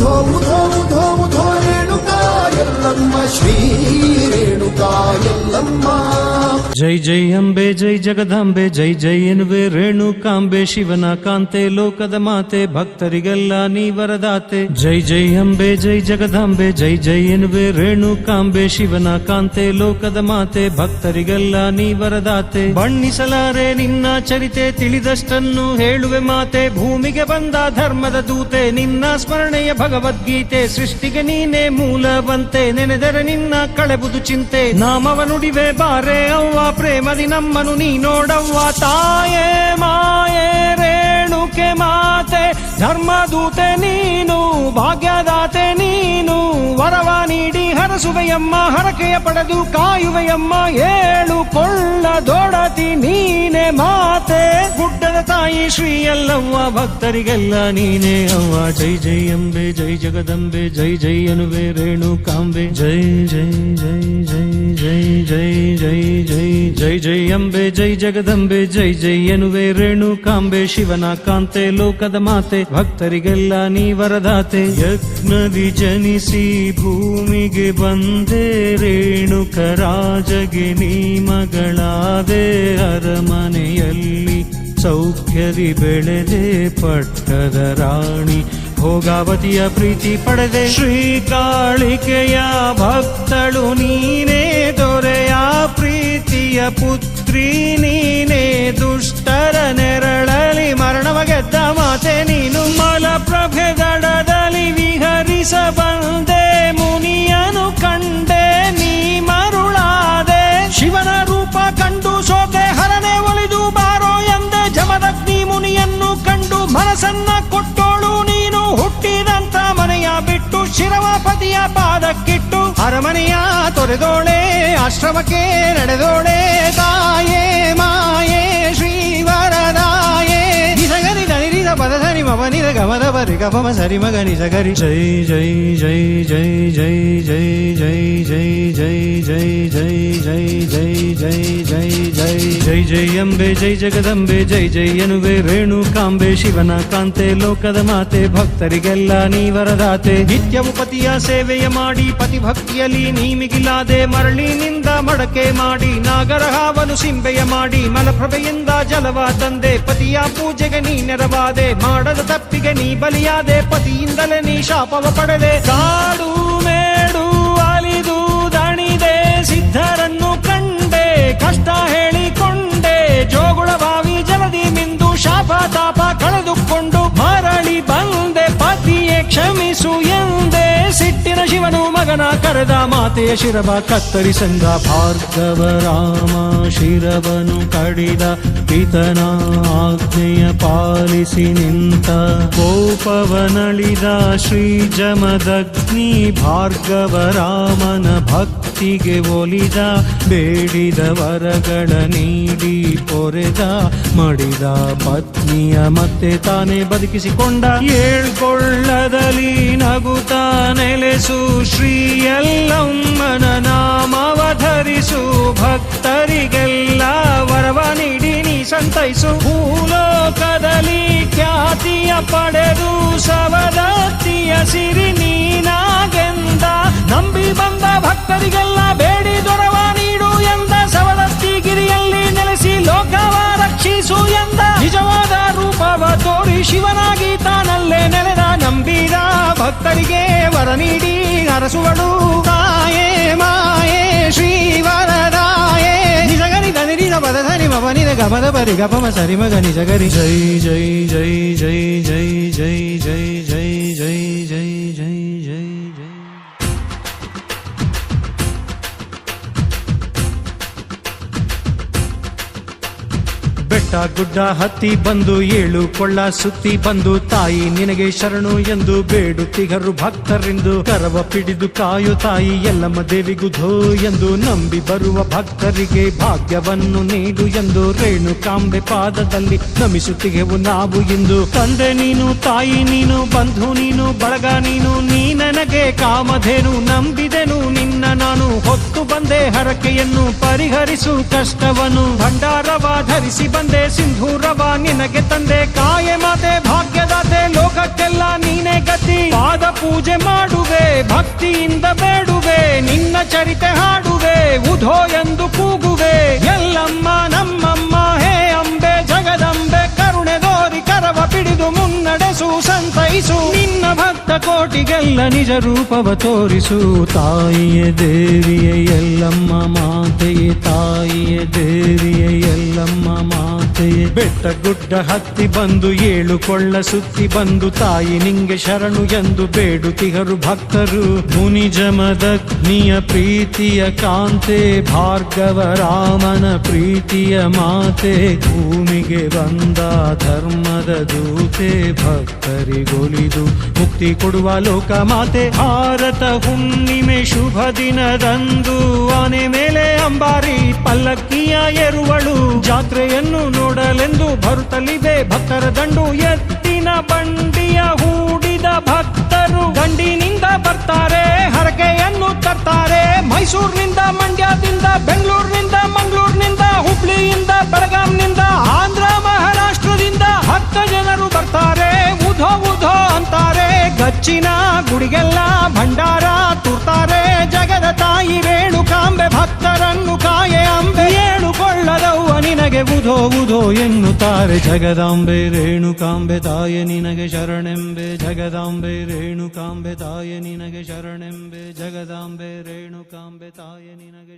ಉಧೋ ಉಧೋ ಉಧೋ ಉಧೋ ರೇಣುಕಾ ಎಲ್ಲಮ್ಮ ಶ್ರೀ ರೇಣುಕಾ ಎಲ್ಲಮ್ಮ. ಜೈ ಜೈ ಅಂಬೆ ಜೈ ಜಗದಾಂಬೆ ಜೈ ಜೈ ಎನ್ನುವೆ ರೇಣುಕಾಂಬೆ ಶಿವನ ಕಾಂತೆ ಲೋಕದ ಮಾತೆ ಭಕ್ತರಿಗೆಲ್ಲ ನೀ ವರದಾತೆ. ಜೈ ಜೈ ಅಂಬೆ ಜೈ ಜಗದಾಂಬೆ ಜೈ ಜೈ ಎನ್ನುವೆ ರೇಣುಕಾಂಬೆ ಶಿವನ ಕಾಂತೆ ಲೋಕದ ಮಾತೆ ಭಕ್ತರಿಗೆಲ್ಲ ನೀ ವರದಾತೆ. ಬಣ್ಣಿಸಲಾರೆ ನಿನ್ನ ಚರಿತೆ ತಿಳಿದಷ್ಟನ್ನು ಹೇಳುವೆ ಮಾತೆ. ಭೂಮಿಗೆ ಬಂದ ಧರ್ಮದ ದೂತೆ ನಿನ್ನ ಸ್ಮರಣೆಯ ಭಗವದ್ಗೀತೆ. ಸೃಷ್ಟಿಗೆ ನೀನೇ ಮೂಲವಂತೆ ನೆನೆದರೆ ನಿನ್ನ ಕಳೆಬುದು ಚಿಂತೆ. ನಾಮವ ನುಡಿವೆ ಬಾರೆ ಅವ್ವ ಪ್ರೇಮದಿ ನಮ್ಮನು ನೀ ನೋಡವ್ವ. ತಾಯೇ ಮಾಯೇ ರೇಣುಕೆ ಮಾತೆ ಧರ್ಮದೂತೆ ನೀನು ಭಾಗ್ಯದಾತೆ ನೀನು. ವರವ ನೀಡಿ ಹರಸುವೆಯಮ್ಮ ಹರಕೆಯ ಪಡೆದು ಕಾಯುವೆಯಮ್ಮ. ಏಳು ಕೊಳ್ಳದೊಡತಿ ನೀನೆ ಮಾತೆ. ಗುಡ್ಡದ ತಾಯಿ ಶ್ರೀ ಎಲ್ಲವ್ವ ಭಕ್ತರಿಗೆಲ್ಲ ನೀನೇ ಅವ್ವ. ಜೈ ಜೈ ಅಂಬೆ ಜೈ ಜಗದಂಬೆ ಜೈ ಜೈ ಅನುವೆ ರೇಣುಕಾಂಬೆ. ಜೈ ಜೈ ಜೈ ಜೈ ಜೈ ಜೈ ಜೈ ಜೈ ಜೈ ಜೈ ಅಂಬೆ ಜೈ ಜಗದಂಬೆ ಜೈ ಜೈ ಎನ್ನುವೆ ರೇಣುಕಾಂಬೆ ಶಿವನ ಕಾಂತೆ ಲೋಕದ ಮಾತೆ ಭಕ್ತರಿಗೆಲ್ಲ ನೀ ವರದಾತೆ. ಯಜ್ಞದಿ ಜನಿಸಿ ಭೂಮಿಗೆ ಬಂದೆ ರೇಣುಕರಾಜಗೆ ನೀ ಮಗಳಾದೆ. ಅರಮನೆಯಲ್ಲಿ ಸೌಖ್ಯದಿ ಬೆಳೆದೆ ಪಟ್ಟದ ರಾಣಿ ಭೋಗಾವತಿಯ ಪ್ರೀತಿ ಪಡೆದೆ. ಶ್ರೀಕಾಳಿಕೆಯ ಭಕ್ತಳು ನೀನೇ ದೊರೆಯ ಪ್ರೀತಿಯ ಪುತ್ರಿ ನೀನೇ. ದುಷ್ಟರ ನೆರಳಲಿ ಮರಣವ ಗೆದ್ದ ಮಾತೆ ನೀನು. ಮಲಪ್ರಭೆ ದಡದಲ್ಲಿ ವಿಹರಿಸ ಬಂದೆ ಮುನಿಯನು ಕಂಡೆ ನೀ ಮರುಳಾದೆ. ಶಿವನ ರೂಪ ಕಂಡು ಸೋತೆ ಹರನೆ ಒಲಿದು ಬಾರೋ ಎಂದೆ. ಜಮದಗ್ನಿ ಮುನಿಯನ್ನು ಕಂಡು ಮನಸ್ಸನ್ನ ಕೊಟ್ಟೋಳು ನೀನು. ಹುಟ್ಟಿದಂತ ಮನೆಯ ಬಿಟ್ಟು ಶಿರವಪತಿಯ ಪಾದಕ್ಕಿಟ್ಟು ಅರಮನೆಯ ತೊರೆದೋಳೆ ಆಶ್ರಮಕ್ಕೆ ನಡೆದೋಳೆ. ತಾಯೇ ಮಾಯೇ ಶ್ರೀವರದಾಯೇ ನಿಸಗರಿ ದನಿರಿದ ಪದಧನಿ ಮವನಿದ ಗಮದ ಬರಿ ಗಮ ಸರಿ ಮಗನಿ ಸಗರಿ. ಜೈ ಜೈ ಜೈ ಜೈ ಜೈ ಜೈ ಜೈ ಜೈ ಜೈ ಜೈ ಜೈ ಜೈ ಜೈ ಜೈ ಜೈ ಜೈ ಜೈ ಜೈ ಅಂಬೆ ಜೈ ಜಗದಂಬೆ ಜೈ ಜೈ ಎನ್ನುವೆ ರೇಣುಕಾಂಬೆ ಶಿವನ ಕಾಂತೆ ಲೋಕದ ಮಾತೆ ಭಕ್ತರಿಗೆಲ್ಲ ನೀ ವರದಾತೆ. ನಿತ್ಯವು ಪತಿಯ ಸೇವೆಯ ಮಾಡಿ ಪತಿಭಕ್ತಿಯಲ್ಲಿ ನೀ ಮಿಗಿಲಾದೆ. ಮರಳಿನಿಂದ ಮಡಕೆ ಮಾಡಿ ನಾಗರ ಹಾವನು ಸಿಂಬೆಯ ಮಾಡಿ ಮಲಪ್ರಭೆಯಿಂದ ಜಲವ ತಂದೆ. ಪತಿಯ ಪೂಜೆಗೆ ನೀ ನೆರವಾದೆ ಮಾಡದ ತಪ್ಪಿಗೆ ನೀ ಬಲಿಯಾದೆ. ಪತಿಯಿಂದಲೇ ನೀ ಶಾಪವ ಪಡೆದೆ. ಕಾಡು ಮೇಡು ಅಲಿದು ದಣಿದೆ ಸಿದ್ಧರನ್ನು ಕಂಡೆ ಕಷ್ಟ ಹೇಳಿಕೊಂಡೆ. ಜೋಗುಳ ಬಾವಿ ಜಲದಿ ಮಿಂದು ಶಾಪ ತಾಪ ಕಳೆದುಕೊಂಡು ಮರಳಿ ಬಂದೆ. ಪತಿಯೇ ಕ್ಷಮಿಸು ಎಂದೆ ಸಿಟ್ಟಿನ ಶಿವನು ಮಗನ ಕರೆದ. ಮಾತೆಯ ಶಿರವ ಕತ್ತರಿಸಂದ ಭಾರ್ಗವ ರಾಮ ಶಿರವನು ಕಡಿದ. ಪಿತನ ಆಜ್ಞೆಯ ಪಾಲಿಸಿ ನಿಂತ ಕೋಪವನಳಿದ ಶ್ರೀ ಜಮದಗ್ನಿ. ಭಾರ್ಗವ ರಾಮನ ಭಕ್ತಿಗೆ ಒಲಿದ ಬೇಡಿದ ವರಗಳ ನೀಡಿ ಪೊರೆದ. ಮಡಿದ ಪತ್ನಿಯ ಮತ್ತೆ ತಾನೇ ಬದುಕಿಸಿಕೊಂಡ. ಏಳ್ಕೊಳ್ಳದಲ್ಲಿ ನಗುತ್ತಾ ನೆಲೆಸು ಶ್ರೀ ಎಲ್ಲಮ್ಮನ ನಾಮವ ಧರಿಸು. ಭಕ್ತರಿಗೆಲ್ಲ ವರವ ನೀಡಿ ನೀ ಸಂತೈಸು. ಭೂಲೋಕದಲ್ಲಿ ಖ್ಯಾತಿಯ ಪಡೆದು ಸವದತ್ತಿಯ ಸಿರಿ ನೀನಾಗೆಂದ. ನಂಬಿ ಬಂದ ಭಕ್ತರಿಗೆಲ್ಲ ಬೇಡಿ ದೊರವ ನೀಡು ಎಂದ. ಸವದತ್ತಿ ಗಿರಿಯಲ್ಲಿ ನೆಲೆಸಿ ಲೋಕವ ರಕ್ಷಿಸು ಎಂದ. ನಿಜವಾದ ರೂಪವ ತೋರಿ ಶಿವನಾಗಿ ತಾನಲ್ಲೇ ನೆಲೆದ. ನಂಬಿದ ಭಕ್ತರಿಗೆ ವರ ನೀಡಿ ಹರಸುವಳು. ತಾಯೇ ಮಾಯೇ ಶ್ರೀವರದಾಯೇ ನಿಜಗರಿ ದನಿರಿದ ಪದಧನಿ ಮವನಿದ ಗಮದ ಬರಿ ಗಮ ಸರಿ ಮಗ ನಿಜಗರಿ. ಜೈ ಜೈ ಜೈ ಜೈ ಜೈ ಜೈ ಜೈ ಜೈ ಜೈ ಜೈ ಜೈ ಜೈ ಜೈ. ಬೆಟ್ಟ ಗುಡ್ಡ ಹತ್ತಿ ಬಂದು ಏಳು ಕೊಳ್ಳ ಸುತ್ತಿ ಬಂದು ತಾಯಿ ನಿನಗೆ ಶರಣು ಎಂದು ಬೇಡುತ್ತಿಗರು ಭಕ್ತರೆಂದು. ಕರವ ಪಿಡಿದು ಕಾಯು ತಾಯಿ ಎಲ್ಲಮ್ಮ ದೇವಿಗೂ ಧೋ ಎಂದು. ನಂಬಿ ಬರುವ ಭಕ್ತರಿಗೆ ಭಾಗ್ಯವನ್ನು ನೀಡು ಎಂದು ರೇಣುಕಾಂಬೆ ಪಾದದಲ್ಲಿ ನಮಿಸುತ್ತಿಗೆವು ನಾವು ಇಂದು. ತಂದೆ ನೀನು ತಾಯಿ ನೀನು ಬಂಧು ನೀನು ಬಳಗ ನೀನು. ನೀ ನನಗೆ ಕಾಮಧೇನು ನಂಬಿದೆನು ನಿನ್ನ ನಾನು. ಹೊತ್ತು ಬಂದೆ ಹರಕೆಯನ್ನು ಪರಿಹರಿಸು ಕಷ್ಟವನ್ನು. ಭಂಡಾರವ ಧರಿಸಿ ಬಂದೆ ಸಿಂಧೂರವ ನಿನಗೆ ತಂದೆ. ಕಾಯೆ ಮಾತೆ ಭಾಗ್ಯದಾತೆ ಲೋಕಕ್ಕೆಲ್ಲ ನೀನೇ ಗತಿ. ಪಾದ ಪೂಜೆ ಮಾಡುವೆ, ಭಕ್ತಿಯಿಂದ ಬೇಡುವೆ, ನಿನ್ನ ಚರಿತೆ ಹಾಡುವೆ, ಉಧೋ ಎಂದು ಕೂಗುವೆ. ಎಲ್ಲಮ್ಮ ನಮ್ಮಮ್ಮ ಹೇ ಅಂಬೆ ಜಗದಂಬೆ, ಕರುಣೆ ದೋರಿ ಕರವ ಪಿಡಿದು ಮುನ್ನಡೆಸು ಸಂತೈಸು. ನಿನ್ನ ಭಕ್ತ ಕೋಟಿಗೆಲ್ಲ ನಿಜ ರೂಪವ ತೋರಿಸು. ತಾಯಿಯೇ ದೇವಿಯೇ ಎಲ್ಲಮ್ಮ ಮಾತೆಯೇ, ತಾಯಿಯೇ ದೇವಿಯೇ ಎಲ್ಲಮ್ಮ ಮಾತೆಯೇ. ಬೆಟ್ಟ ಗುಡ್ಡ ಹತ್ತಿ ಬಂದು ಏಳು ಕೊಳ್ಳ ಸುತ್ತಿ ಬಂದು ತಾಯಿ ನಿಂಗೆ ಶರಣು ಎಂದು ಬೇಡುತ್ತಿಹರು ಭಕ್ತರು. ಮುನಿ ಜಮದಗ್ನಿಯ ಪ್ರೀತಿಯ ಕಾಂತೆ, ಭಾರ್ಗವ ರಾಮನ ಪ್ರೀತಿಯ ಮಾತೆ, ಭೂಮಿಗೆ ಬಂದ ಧರ್ಮದ ದೂತೆ, ಭಕ್ತರಿಗೊಲಿದು ಮುಕ್ತಿ ಕೊಡುವ ಲೋಕ ಮಾತೆ. ಭಾರತ ಹುಣ್ಣಿಮೆ ಶುಭ ದಿನದಂದು ಆನೆ ಮೇಲೆ ಅಂಬಾರಿ ಪಲ್ಲಕ್ಕಿಯ ಏರುವಳು. ಜಾತ್ರೆಯನ್ನು ನೋಡಲೆಂದು ಬರುತ್ತಲಿದೆ ಭಕ್ತರ ದಂಡು. ಎತ್ತಿನ ಬಂಡಿಯ ಹೂಡಿದ ಭಕ್ತರು ಗಂಡಿನಿಂದ ಬರ್ತಾರೆ, ಹರಕೆಯನ್ನು ತರ್ತಾರೆ. ಮೈಸೂರಿನಿಂದ, ಮಂಡ್ಯದಿಂದ, ಬೆಂಗಳೂರಿನಿಂದ, ಮಂಗಳೂರಿನಿಂದ, ಹುಬ್ಳಿಯಿಂದ, ಬೆಳಗಾಂನಿಂದ, ಆಂಧ್ರ ಮಹಾರಾಷ್ಟ್ರದಿಂದ ಭಕ್ತ ಜನರು ಬರ್ತಾರೆ. ಉಧೋ ಉಧೋ ಅಂತಾರೆ, ಗಚ್ಚಿನ ಗುಡಿಗೆಲ್ಲ ಭಂಡಾರ ತುರ್ತಾರೆ. ಜಗದ ತಾಯಿ ರೇಣುಕಾಂಬೆ ಭಕ್ತರನ್ನು ಕಾಯೆ ಅಂಬೆ, ಏಳುಕೊಳ್ಳದವ್ವ ನಿನಗೆ ಉಧೋ ಉಧೋ ಎನ್ನುತ್ತಾರೆ. ಜಗದಾಂಬೆ ರೇಣುಕಾಂಬೆ ತಾಯೆ ನಿನಗೆ ಶರಣೆಂಬೆ, ಜಗದಾಂಬೆ ರೇಣುಕಾಂಬೆ ತಾಯೆ ನಿನಗೆ ಶರಣೆಂಬೆ, ಜಗದಾಂಬೆ ರೇಣುಕಾಂಬೆ ತಾಯೆ ನಿನಗೆ